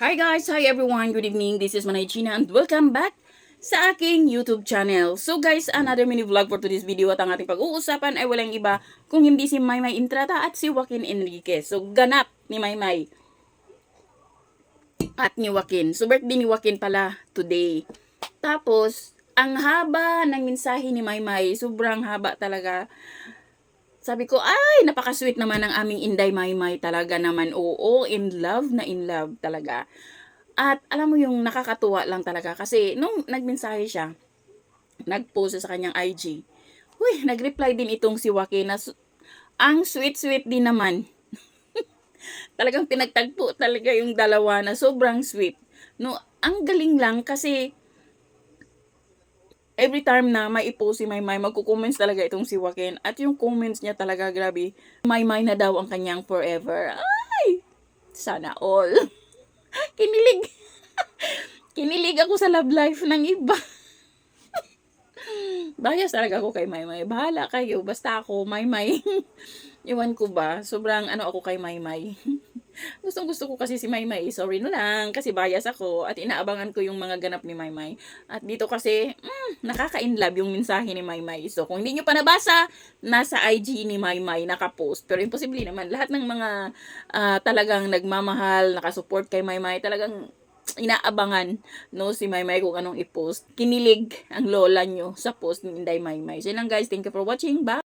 Hi guys! Hi everyone! Good evening! This is Manay Gina and welcome back sa aking YouTube channel. So guys, another mini vlog for today's video at ang ating pag-uusapan ay walang iba kung hindi si Maymay Intrata at si Joaquin Enriquez. So ganap ni Maymay at ni Joaquin. So birthday ni Joaquin pala today. Tapos, ang haba ng mensahe ni Maymay, sobrang haba talaga. Sabi ko, ay, napaka-sweet naman ng aming Inday Maymay talaga naman. Oo, in love na in love talaga. At alam mo yung nakakatuwa lang talaga kasi nung nagmensahe siya, nag-post sa kanyang IG. Uy, nag-reply din itong si Joaquin na ang sweet-sweet din naman. Talagang pinagtagpo talaga yung dalawa na sobrang sweet. No, ang galing lang kasi every time na may i-post si Maymay, magko-comments talaga itong si Joaquin. At yung comments niya talaga, grabe. Maymay na daw ang kanyang forever. Ay! Sana all. Kinilig. Kinilig ako sa love life ng iba. Bias talaga ako kay Maymay. Bahala kayo. Basta ako, Maymay. Iwan ko ba? Sobrang ako kay Maymay. Gustong gusto ko kasi si Maymay. Sorry na lang. Kasi bias ako. At inaabangan ko yung mga ganap ni Maymay. At dito kasi, nakaka-inlove yung mensahe ni Maymay. So, kung hindi nyo pa nabasa, nasa IG ni Maymay nakapost. Pero imposible naman. Lahat ng mga talagang nagmamahal, nakasupport kay Maymay, talagang inaabangan no si Maymay kung anong i-post. Kinilig ang lola nyo sa post ni Inday Maymay. So yun lang guys, thank you for watching. Bye!